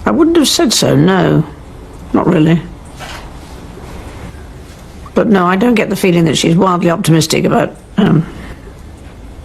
I wouldn't have said so, no. Not really. But no, I don't get the feeling that she's wildly optimistic about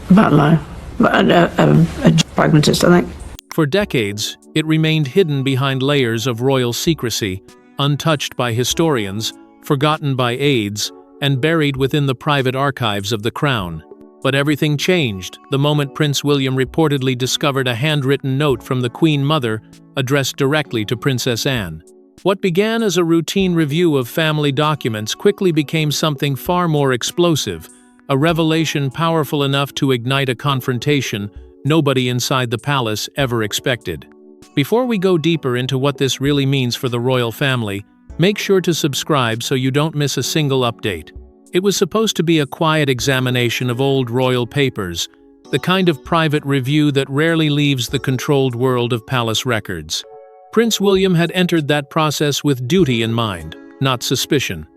life. A pragmatist, I think. For decades, it remained hidden behind layers of royal secrecy, untouched by historians, forgotten by aides, and buried within the private archives of the crown. But everything changed the moment Prince William reportedly discovered a handwritten note from the Queen Mother addressed directly to Princess Anne. What began as a routine review of family documents quickly became something far more explosive, a revelation powerful enough to ignite a confrontation nobody inside the palace ever expected. Before we go deeper into what this really means for the royal family, make sure to subscribe so you don't miss a single update. It was supposed to be a quiet examination of old royal papers, the kind of private review that rarely leaves the controlled world of palace records. Prince William had entered that process with duty in mind, not suspicion.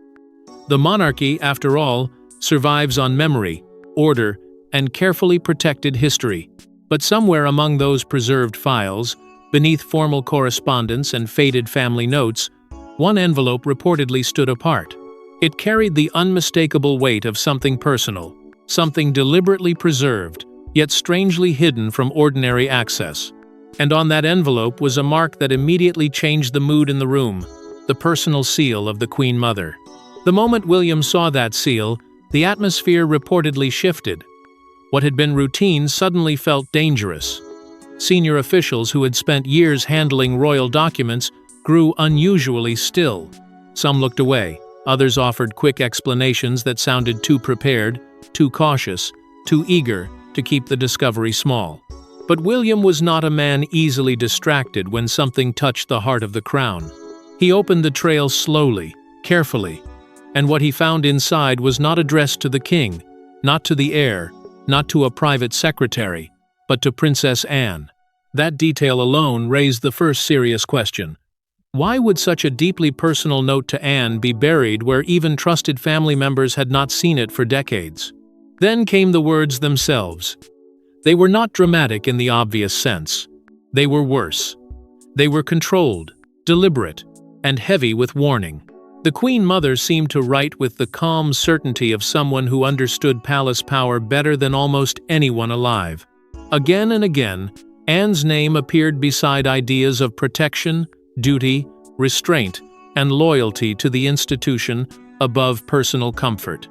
The monarchy, after all, survives on memory, order, and carefully protected history. But somewhere among those preserved files, beneath formal correspondence and faded family notes, one envelope reportedly stood apart. It carried the unmistakable weight of something personal, something deliberately preserved, yet strangely hidden from ordinary access. And on that envelope was a mark that immediately changed the mood in the room, the personal seal of the Queen Mother. The moment William saw that seal, the atmosphere reportedly shifted. What had been routine suddenly felt dangerous. Senior officials who had spent years handling royal documents grew unusually still. Some looked away. Others offered quick explanations that sounded too prepared, too cautious, too eager to keep the discovery small. But William was not a man easily distracted when something touched the heart of the crown. He opened the trail slowly, carefully, and what he found inside was not addressed to the king, not to the heir, not to a private secretary, but to Princess Anne. That detail alone raised the first serious question. Why would such a deeply personal note to Anne be buried where even trusted family members had not seen it for decades? Then came the words themselves. They were not dramatic in the obvious sense. They were worse. They were controlled, deliberate, and heavy with warning. The Queen Mother seemed to write with the calm certainty of someone who understood palace power better than almost anyone alive. Again and again, Anne's name appeared beside ideas of protection, duty, restraint, and loyalty to the institution above personal comfort.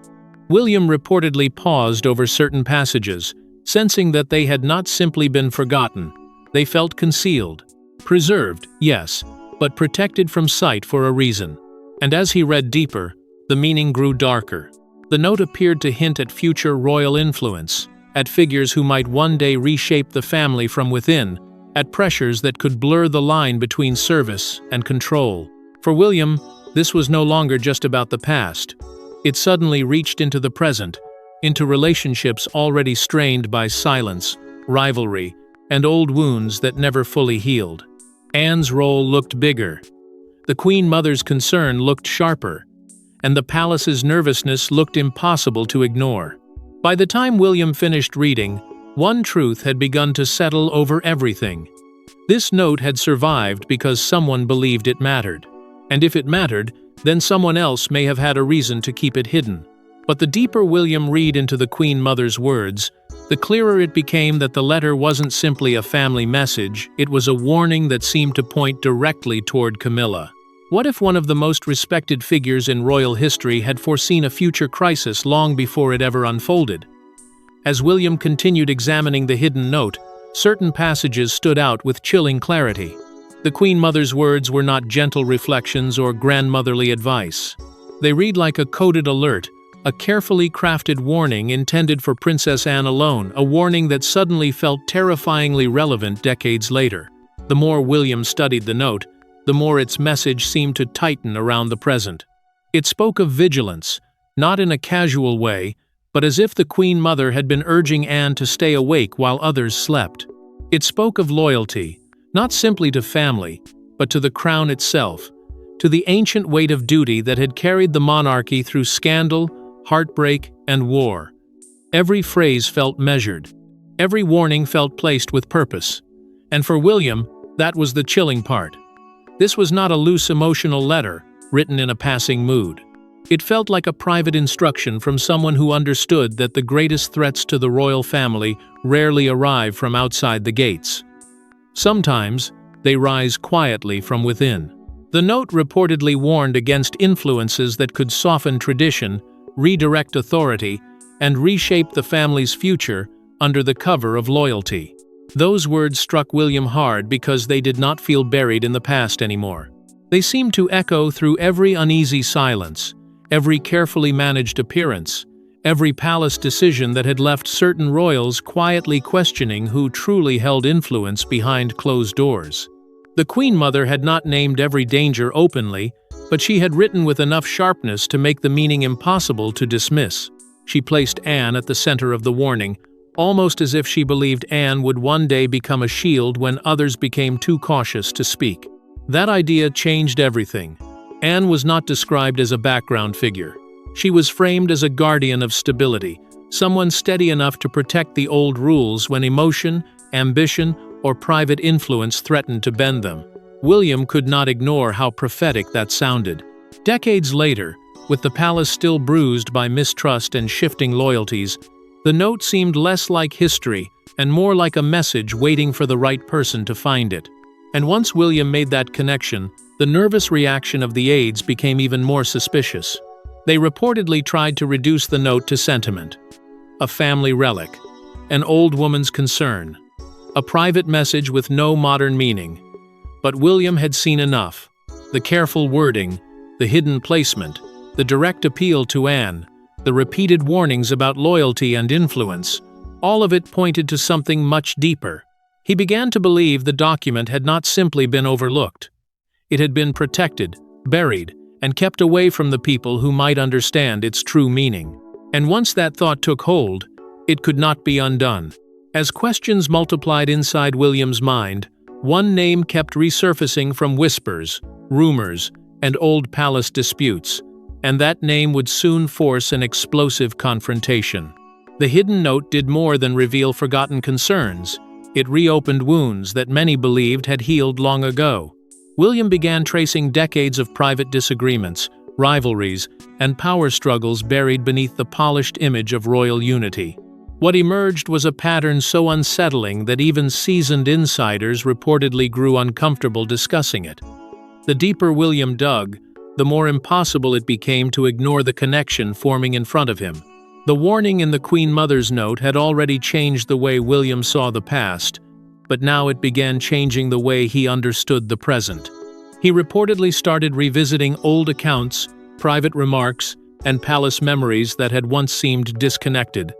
William reportedly paused over certain passages, sensing that they had not simply been forgotten. They felt concealed. Preserved, yes, but protected from sight for a reason. And as he read deeper, the meaning grew darker. The note appeared to hint at future royal influence, at figures who might one day reshape the family from within, at pressures that could blur the line between service and control. For William, this was no longer just about the past. It suddenly reached into the present, into relationships already strained by silence, rivalry, and old wounds that never fully healed. Anne's role looked bigger. The Queen Mother's concern looked sharper, and the palace's nervousness looked impossible to ignore. By the time William finished reading, one truth had begun to settle over everything. This note had survived because someone believed it mattered. And if it mattered, then someone else may have had a reason to keep it hidden. But the deeper William read into the Queen Mother's words, the clearer it became that the letter wasn't simply a family message, it was a warning that seemed to point directly toward Camilla. What if one of the most respected figures in royal history had foreseen a future crisis long before it ever unfolded? As William continued examining the hidden note, certain passages stood out with chilling clarity. The Queen Mother's words were not gentle reflections or grandmotherly advice. They read like a coded alert, a carefully crafted warning intended for Princess Anne alone, a warning that suddenly felt terrifyingly relevant decades later. The more William studied the note, the more its message seemed to tighten around the present. It spoke of vigilance, not in a casual way, but as if the Queen Mother had been urging Anne to stay awake while others slept. It spoke of loyalty, not simply to family, but to the crown itself, to the ancient weight of duty that had carried the monarchy through scandal, heartbreak, and war. Every phrase felt measured, Every warning felt placed with purpose. And for William, that was the chilling part. This was not a loose emotional letter, written in a passing mood. It felt like a private instruction from someone who understood that the greatest threats to the royal family rarely arrive from outside the gates. Sometimes, they rise quietly from within. The note reportedly warned against influences that could soften tradition, redirect authority, and reshape the family's future under the cover of loyalty. Those words struck William hard because they did not feel buried in the past anymore. They seemed to echo through every uneasy silence, every carefully managed appearance, every palace decision that had left certain royals quietly questioning who truly held influence behind closed doors. The Queen Mother had not named every danger openly, but she had written with enough sharpness to make the meaning impossible to dismiss. She placed Anne at the center of the warning, almost as if she believed Anne would one day become a shield when others became too cautious to speak. That idea changed everything. Anne was not described as a background figure. She was framed as a guardian of stability, someone steady enough to protect the old rules when emotion, ambition, or private influence threatened to bend them. William could not ignore how prophetic that sounded. Decades later, with the palace still bruised by mistrust and shifting loyalties, the note seemed less like history and more like a message waiting for the right person to find it. And once William made that connection, the nervous reaction of the aides became even more suspicious. They reportedly tried to reduce the note to sentiment. A family relic, an old woman's concern, a private message with no modern meaning. But William had seen enough. The careful wording, the hidden placement, the direct appeal to Anne, the repeated warnings about loyalty and influence, all of it pointed to something much deeper. He began to believe the document had not simply been overlooked. It had been protected, buried, and kept away from the people who might understand its true meaning. And once that thought took hold, it could not be undone. As questions multiplied inside William's mind, one name kept resurfacing from whispers, rumors, and old palace disputes, and that name would soon force an explosive confrontation. The hidden note did more than reveal forgotten concerns. It reopened wounds that many believed had healed long ago. William began tracing decades of private disagreements, rivalries, and power struggles buried beneath the polished image of royal unity. What emerged was a pattern so unsettling that even seasoned insiders reportedly grew uncomfortable discussing it. The deeper William dug, the more impossible it became to ignore the connection forming in front of him. The warning in the Queen Mother's note had already changed the way William saw the past, but now it began changing the way he understood the present. He reportedly started revisiting old accounts, private remarks, and palace memories that had once seemed disconnected.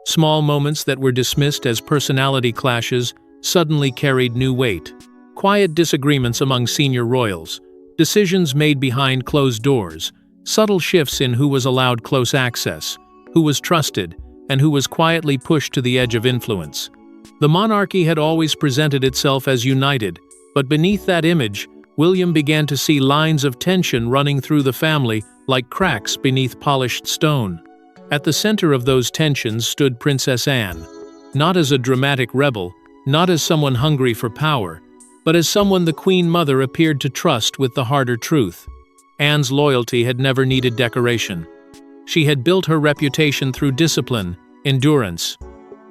Small moments that were dismissed as personality clashes suddenly carried new weight. Quiet disagreements among senior royals, decisions made behind closed doors, subtle shifts in who was allowed close access, who was trusted, and who was quietly pushed to the edge of influence. The monarchy had always presented itself as united, but beneath that image, William began to see lines of tension running through the family like cracks beneath polished stone. At the center of those tensions stood Princess Anne, not as a dramatic rebel, not as someone hungry for power, but as someone the Queen Mother appeared to trust with the harder truth. Anne's loyalty had never needed decoration. She had built her reputation through discipline, endurance,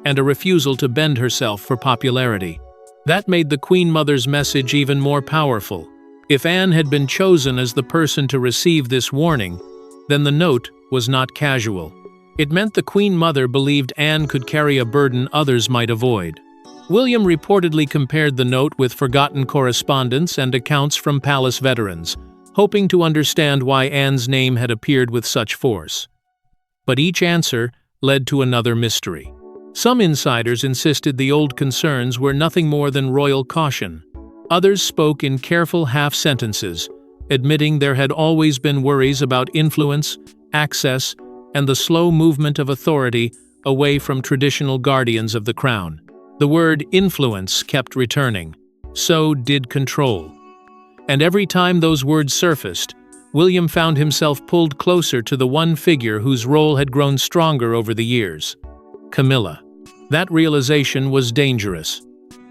and a refusal to bend herself for popularity. That made the Queen Mother's message even more powerful. If Anne had been chosen as the person to receive this warning, then the note was not casual. It meant the Queen Mother believed Anne could carry a burden others might avoid. William reportedly compared the note with forgotten correspondence and accounts from palace veterans, hoping to understand why Anne's name had appeared with such force. But each answer led to another mystery. Some insiders insisted the old concerns were nothing more than royal caution. Others spoke in careful half-sentences, admitting there had always been worries about influence, access, and the slow movement of authority away from traditional guardians of the crown. The word influence kept returning. So did control. And every time those words surfaced, William found himself pulled closer to the one figure whose role had grown stronger over the years: Camilla. That realization was dangerous.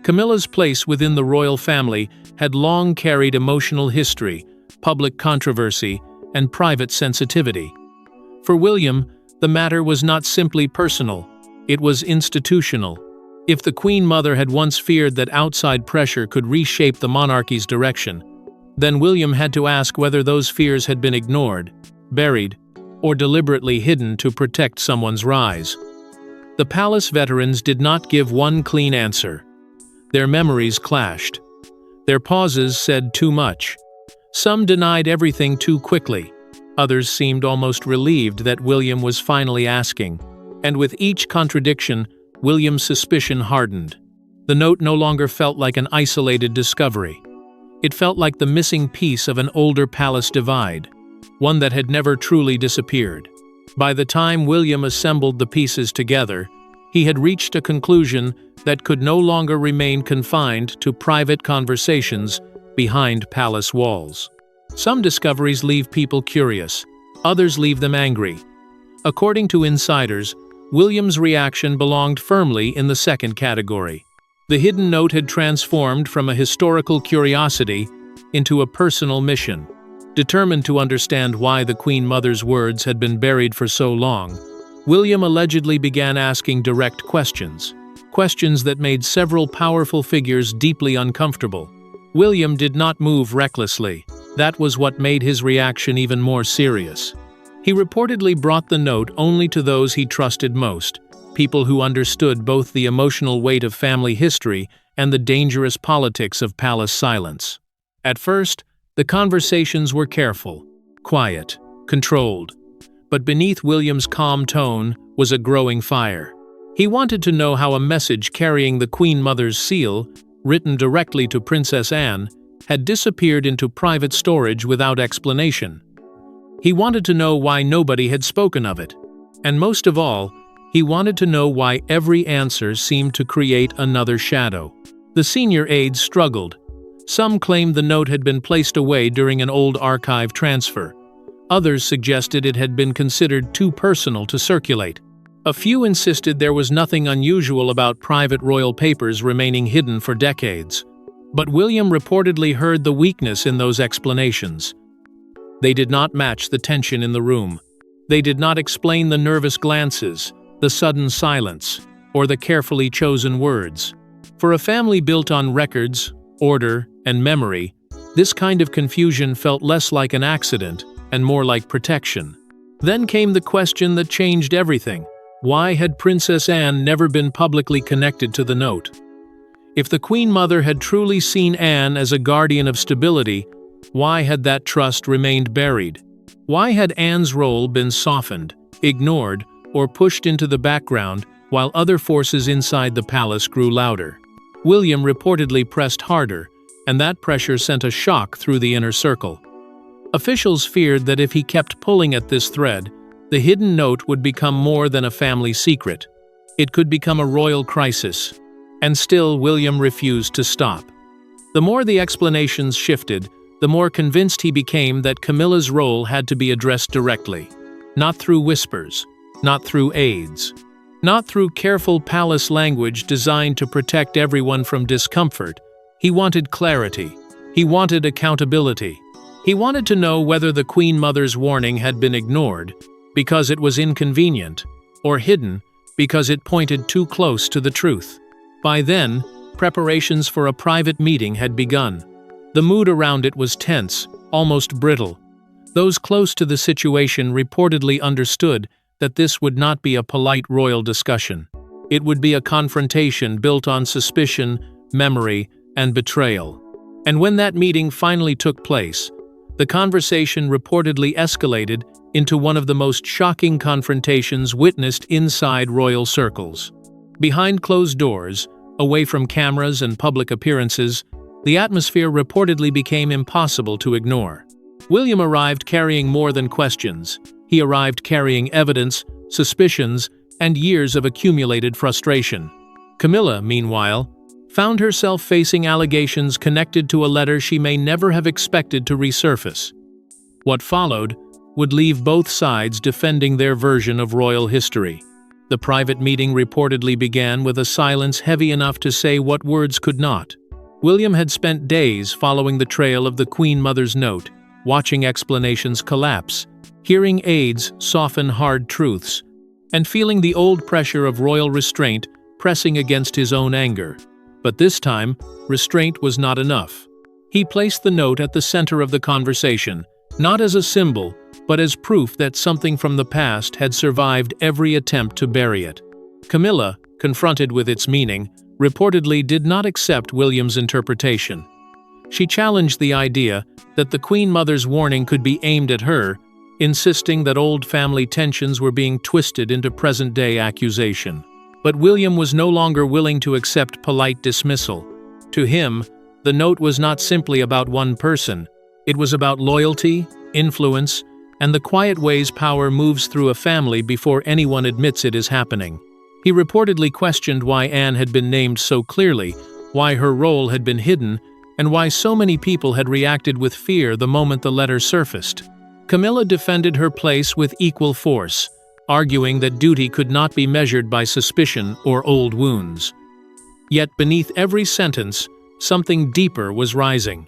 Camilla's place within the royal family had long carried emotional history, public controversy, and private sensitivity. For William, the matter was not simply personal, it was institutional. If the Queen Mother had once feared that outside pressure could reshape the monarchy's direction, then William had to ask whether those fears had been ignored, buried, or deliberately hidden to protect someone's rise. The palace veterans did not give one clean answer. Their memories clashed. Their pauses said too much. Some denied everything too quickly. Others seemed almost relieved that William was finally asking. And with each contradiction, William's suspicion hardened. The note no longer felt like an isolated discovery. It felt like the missing piece of an older palace divide, one that had never truly disappeared. By the time William assembled the pieces together, he had reached a conclusion that could no longer remain confined to private conversations behind palace walls. Some discoveries leave people curious, others leave them angry. According to insiders, William's reaction belonged firmly in the second category. The hidden note had transformed from a historical curiosity into a personal mission. Determined to understand why the Queen Mother's words had been buried for so long, William allegedly began asking direct questions that made several powerful figures deeply uncomfortable. William did not move recklessly. That was what made his reaction even more serious. He reportedly brought the note only to those he trusted most, people who understood both the emotional weight of family history and the dangerous politics of palace silence. At first, the conversations were careful, quiet, controlled. But beneath William's calm tone was a growing fire. He wanted to know how a message carrying the Queen Mother's seal, written directly to Princess Anne, had disappeared into private storage without explanation. He wanted to know why nobody had spoken of it. And most of all, he wanted to know why every answer seemed to create another shadow. The senior aides struggled. Some claimed the note had been placed away during an old archive transfer. Others suggested it had been considered too personal to circulate. A few insisted there was nothing unusual about private royal papers remaining hidden for decades. But William reportedly heard the weakness in those explanations. They did not match the tension in the room. They did not explain the nervous glances, the sudden silence, or the carefully chosen words. For a family built on records, order, and memory, this kind of confusion felt less like an accident and more like protection. Then came the question that changed everything. Why had Princess Anne never been publicly connected to the note? If the Queen Mother had truly seen Anne as a guardian of stability, why had that trust remained buried? Why had Anne's role been softened, ignored, or pushed into the background while other forces inside the palace grew louder? William reportedly pressed harder, and that pressure sent a shock through the inner circle. Officials feared that if he kept pulling at this thread, the hidden note would become more than a family secret. It could become a royal crisis. And still, William refused to stop. The more the explanations shifted, the more convinced he became that Camilla's role had to be addressed directly. Not through whispers, not through aides, not through careful palace language designed to protect everyone from discomfort. He wanted clarity. He wanted accountability. He wanted to know whether the Queen Mother's warning had been ignored because it was inconvenient, or hidden because it pointed too close to the truth. By then, preparations for a private meeting had begun. The mood around it was tense, almost brittle. Those close to the situation reportedly understood that this would not be a polite royal discussion. It would be a confrontation built on suspicion, memory, and betrayal. And when that meeting finally took place, the conversation reportedly escalated into one of the most shocking confrontations witnessed inside royal circles. Behind closed doors, away from cameras and public appearances, the atmosphere reportedly became impossible to ignore. William arrived carrying more than questions. He arrived carrying evidence, suspicions, and years of accumulated frustration. Camilla, meanwhile, found herself facing allegations connected to a letter she may never have expected to resurface. What followed would leave both sides defending their version of royal history. The private meeting reportedly began with a silence heavy enough to say what words could not. William had spent days following the trail of the Queen Mother's note, watching explanations collapse, hearing aides soften hard truths, and feeling the old pressure of royal restraint pressing against his own anger. But this time, restraint was not enough. He placed the note at the center of the conversation, not as a symbol, but as proof that something from the past had survived every attempt to bury it. Camilla, confronted with its meaning, reportedly did not accept William's interpretation. She challenged the idea that the Queen Mother's warning could be aimed at her, insisting that old family tensions were being twisted into present-day accusation. But William was no longer willing to accept polite dismissal. To him, the note was not simply about one person. It was about loyalty, influence, and the quiet ways power moves through a family before anyone admits it is happening. He reportedly questioned why Anne had been named so clearly, why her role had been hidden, and why so many people had reacted with fear the moment the letter surfaced. Camilla defended her place with equal force, arguing that duty could not be measured by suspicion or old wounds. Yet beneath every sentence, something deeper was rising.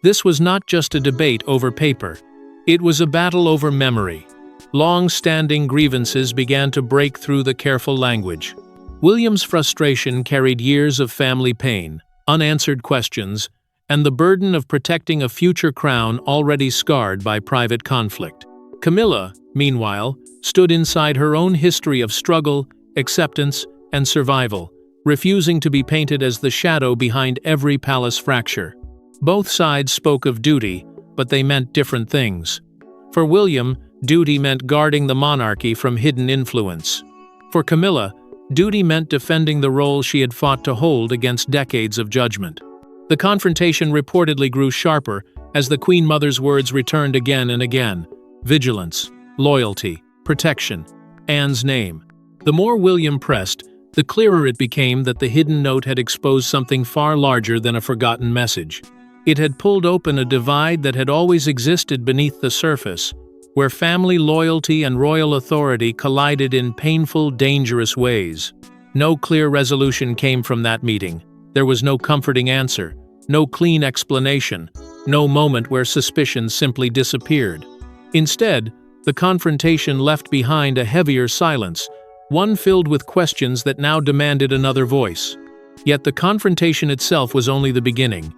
This was not just a debate over paper. It was a battle over memory. Long-standing grievances began to break through the careful language. William's frustration carried years of family pain, unanswered questions, and the burden of protecting a future crown already scarred by private conflict. Camilla, meanwhile, stood inside her own history of struggle, acceptance, and survival, refusing to be painted as the shadow behind every palace fracture. Both sides spoke of duty, but they meant different things. For William, duty meant guarding the monarchy from hidden influence. For Camilla, duty meant defending the role she had fought to hold against decades of judgment. The confrontation reportedly grew sharper as the Queen Mother's words returned again and again. Vigilance, loyalty, protection, Anne's name. The more William pressed, the clearer it became that the hidden note had exposed something far larger than a forgotten message. It had pulled open a divide that had always existed beneath the surface, where family loyalty and royal authority collided in painful, dangerous ways. No clear resolution came from that meeting. There was no comforting answer, no clean explanation, no moment where suspicion simply disappeared. Instead, the confrontation left behind a heavier silence, one filled with questions that now demanded another voice. Yet the confrontation itself was only the beginning,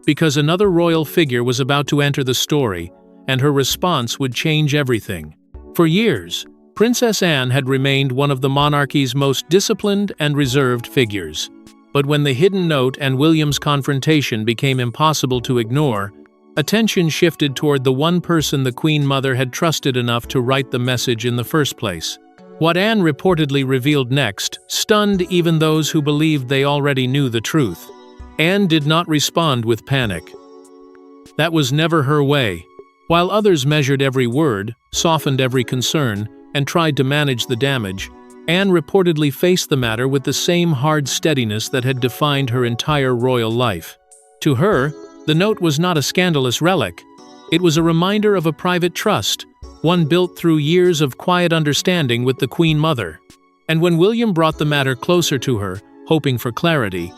because another royal figure was about to enter the story, and her response would change everything. For years, Princess Anne had remained one of the monarchy's most disciplined and reserved figures. But when the hidden note and William's confrontation became impossible to ignore, attention shifted toward the one person the Queen Mother had trusted enough to write the message in the first place. What Anne reportedly revealed next stunned even those who believed they already knew the truth. Anne did not respond with panic. That was never her way. While others measured every word, softened every concern, and tried to manage the damage, Anne reportedly faced the matter with the same hard steadiness that had defined her entire royal life. To her, the note was not a scandalous relic. It was a reminder of a private trust, one built through years of quiet understanding with the Queen Mother. And when William brought the matter closer to her, hoping for clarity,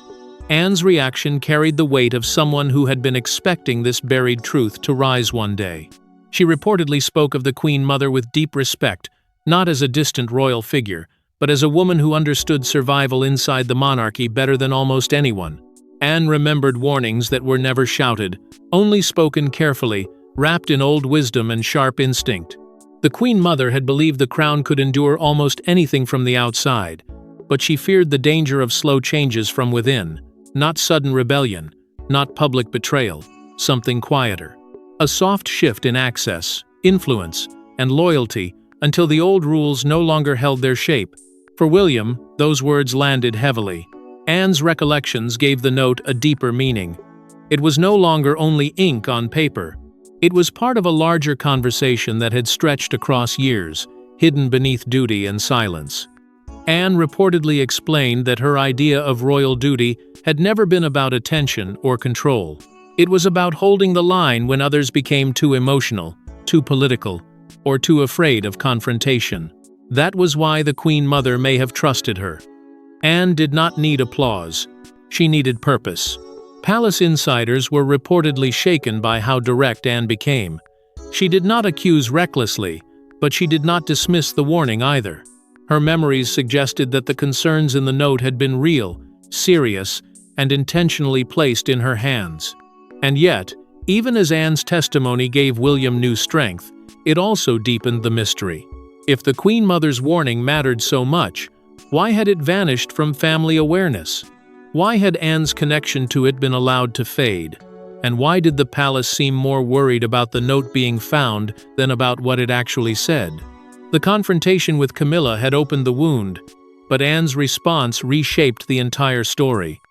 Anne's reaction carried the weight of someone who had been expecting this buried truth to rise one day. She reportedly spoke of the Queen Mother with deep respect, not as a distant royal figure, but as a woman who understood survival inside the monarchy better than almost anyone. Anne remembered warnings that were never shouted, only spoken carefully, wrapped in old wisdom and sharp instinct. The Queen Mother had believed the crown could endure almost anything from the outside, but she feared the danger of slow changes from within, not sudden rebellion, not public betrayal, something quieter. A soft shift in access, influence, and loyalty until the old rules no longer held their shape. For William, those words landed heavily. Anne's recollections gave the note a deeper meaning. It was no longer only ink on paper. It was part of a larger conversation that had stretched across years, hidden beneath duty and silence. Anne reportedly explained that her idea of royal duty had never been about attention or control. It was about holding the line when others became too emotional, too political, or too afraid of confrontation. That was why the Queen Mother may have trusted her. Anne did not need applause. She needed purpose. Palace insiders were reportedly shaken by how direct Anne became. She did not accuse recklessly, but she did not dismiss the warning either. Her memories suggested that the concerns in the note had been real, serious, and intentionally placed in her hands. And yet, even as Anne's testimony gave William new strength, it also deepened the mystery. If the Queen Mother's warning mattered so much, why had it vanished from family awareness? Why had Anne's connection to it been allowed to fade? And why did the palace seem more worried about the note being found than about what it actually said? The confrontation with Camilla had opened the wound, but Anne's response reshaped the entire story.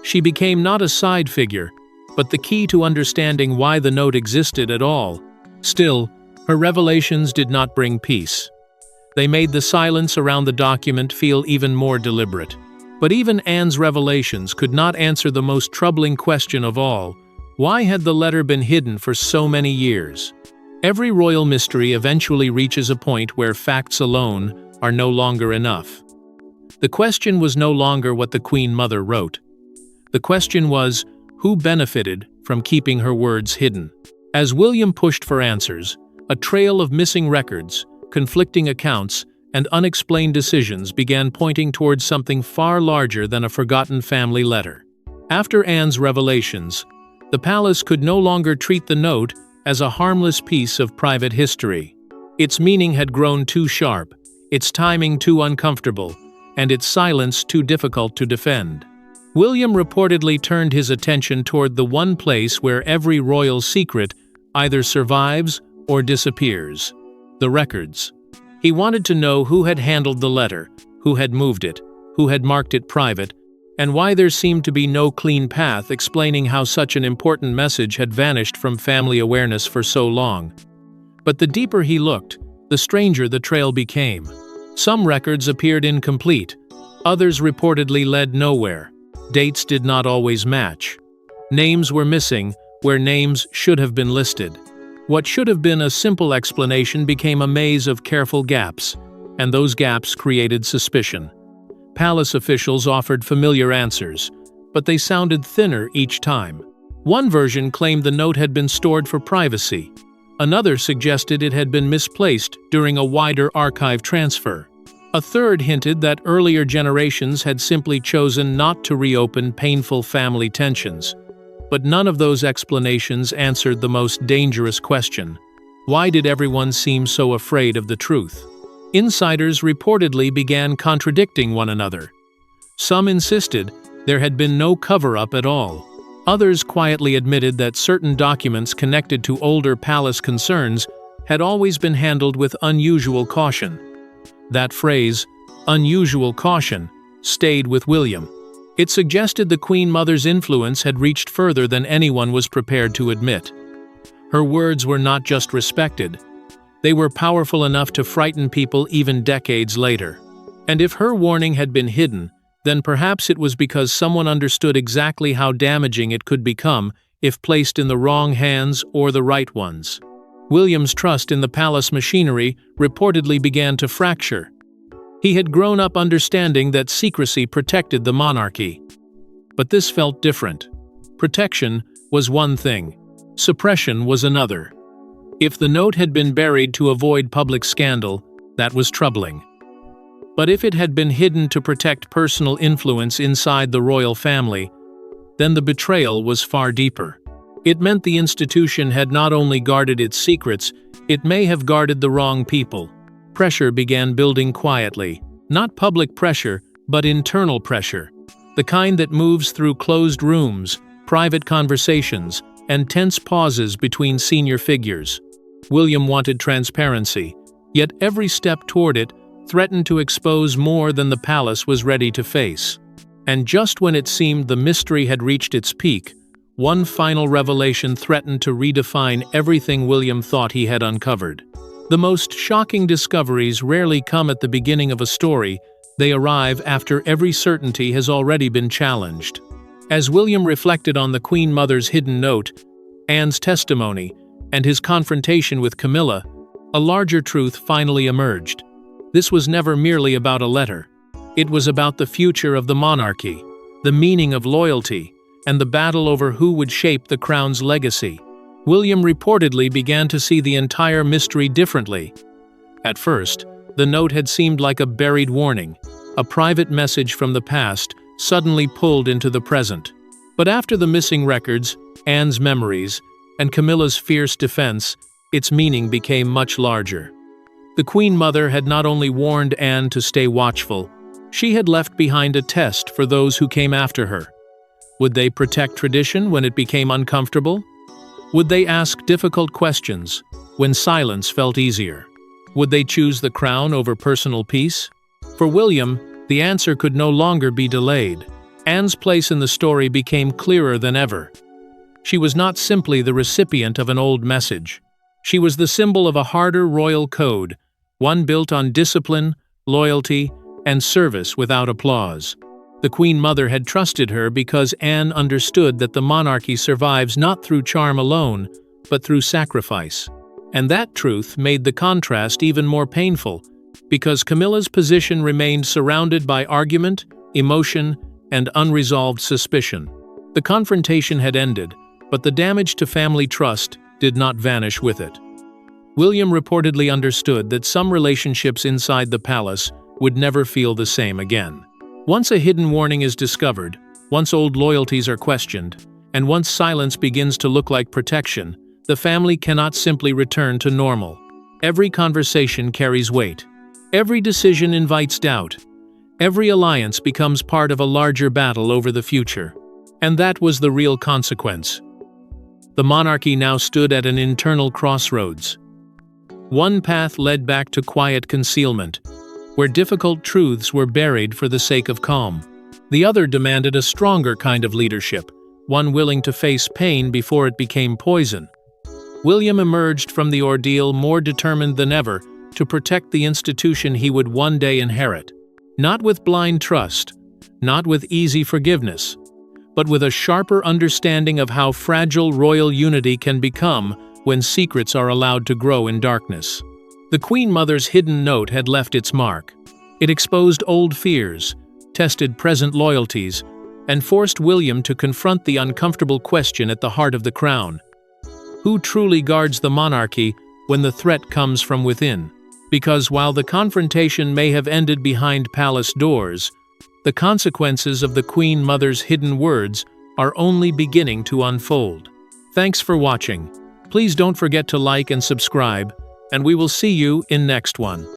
She became not a side figure, but the key to understanding why the note existed at all. Still, her revelations did not bring peace. They made the silence around the document feel even more deliberate. But even Anne's revelations could not answer the most troubling question of all: why had the letter been hidden for so many years? Every royal mystery eventually reaches a point where facts alone are no longer enough. The question was no longer what the Queen Mother wrote. The question was, who benefited from keeping her words hidden? As William pushed for answers, a trail of missing records, conflicting accounts, and unexplained decisions began pointing towards something far larger than a forgotten family letter. After Anne's revelations, the palace could no longer treat the note as a harmless piece of private history. Its meaning had grown too sharp, its timing too uncomfortable, and its silence too difficult to defend. William reportedly turned his attention toward the one place where every royal secret either survives or disappears: the records. He wanted to know who had handled the letter, who had moved it, who had marked it private, and why there seemed to be no clean path explaining how such an important message had vanished from family awareness for so long. But the deeper he looked, the stranger the trail became. Some records appeared incomplete, others reportedly led nowhere. Dates did not always match. Names were missing where names should have been listed. What should have been a simple explanation became a maze of careful gaps, and those gaps created suspicion. Palace officials offered familiar answers, but they sounded thinner each time. One version claimed the note had been stored for privacy. Another suggested it had been misplaced during a wider archive transfer. A third hinted that earlier generations had simply chosen not to reopen painful family tensions. But none of those explanations answered the most dangerous question: why did everyone seem so afraid of the truth? Insiders reportedly began contradicting one another. Some insisted there had been no cover-up at all. Others quietly admitted that certain documents connected to older palace concerns had always been handled with unusual caution. That phrase, unusual caution, stayed with William. It suggested the Queen Mother's influence had reached further than anyone was prepared to admit. Her words were not just respected. They were powerful enough to frighten people even decades later. And if her warning had been hidden, then perhaps it was because someone understood exactly how damaging it could become if placed in the wrong hands or the right ones. William's trust in the palace machinery reportedly began to fracture. He had grown up understanding that secrecy protected the monarchy. But this felt different. Protection was one thing. Suppression was another. If the note had been buried to avoid public scandal, that was troubling. But if it had been hidden to protect personal influence inside the royal family, then the betrayal was far deeper. It meant the institution had not only guarded its secrets, it may have guarded the wrong people. Pressure began building quietly. Not public pressure, but internal pressure. The kind that moves through closed rooms, private conversations, and tense pauses between senior figures. William wanted transparency, yet every step toward it threatened to expose more than the palace was ready to face. And just when it seemed the mystery had reached its peak, one final revelation threatened to redefine everything William thought he had uncovered. The most shocking discoveries rarely come at the beginning of a story, they arrive after every certainty has already been challenged. As William reflected on the Queen Mother's hidden note, Anne's testimony, and his confrontation with Camilla, a larger truth finally emerged. This was never merely about a letter. It was about the future of the monarchy, the meaning of loyalty, and the battle over who would shape the crown's legacy. William reportedly began to see the entire mystery differently. At first, the note had seemed like a buried warning, a private message from the past suddenly pulled into the present. But after the missing records, Anne's memories, and Camilla's fierce defense, its meaning became much larger. The Queen Mother had not only warned Anne to stay watchful, she had left behind a test for those who came after her. Would they protect tradition when it became uncomfortable? Would they ask difficult questions when silence felt easier? Would they choose the crown over personal peace? For William, the answer could no longer be delayed. Anne's place in the story became clearer than ever. She was not simply the recipient of an old message. She was the symbol of a harder royal code, one built on discipline, loyalty, and service without applause. The Queen Mother had trusted her because Anne understood that the monarchy survives not through charm alone, but through sacrifice. And that truth made the contrast even more painful, because Camilla's position remained surrounded by argument, emotion, and unresolved suspicion. The confrontation had ended, but the damage to family trust did not vanish with it. William reportedly understood that some relationships inside the palace would never feel the same again. Once a hidden warning is discovered, once old loyalties are questioned, and once silence begins to look like protection, the family cannot simply return to normal. Every conversation carries weight. Every decision invites doubt. Every alliance becomes part of a larger battle over the future. And that was the real consequence. The monarchy now stood at an internal crossroads. One path led back to quiet concealment, where difficult truths were buried for the sake of calm. The other demanded a stronger kind of leadership, one willing to face pain before it became poison. William emerged from the ordeal more determined than ever to protect the institution he would one day inherit. Not with blind trust, not with easy forgiveness, but with a sharper understanding of how fragile royal unity can become when secrets are allowed to grow in darkness. The Queen Mother's hidden note had left its mark. It exposed old fears, tested present loyalties, and forced William to confront the uncomfortable question at the heart of the crown. Who truly guards the monarchy when the threat comes from within? Because while the confrontation may have ended behind palace doors, the consequences of the Queen Mother's hidden words are only beginning to unfold. Thanks for watching. Please don't forget to like and subscribe, and we will see you in next one.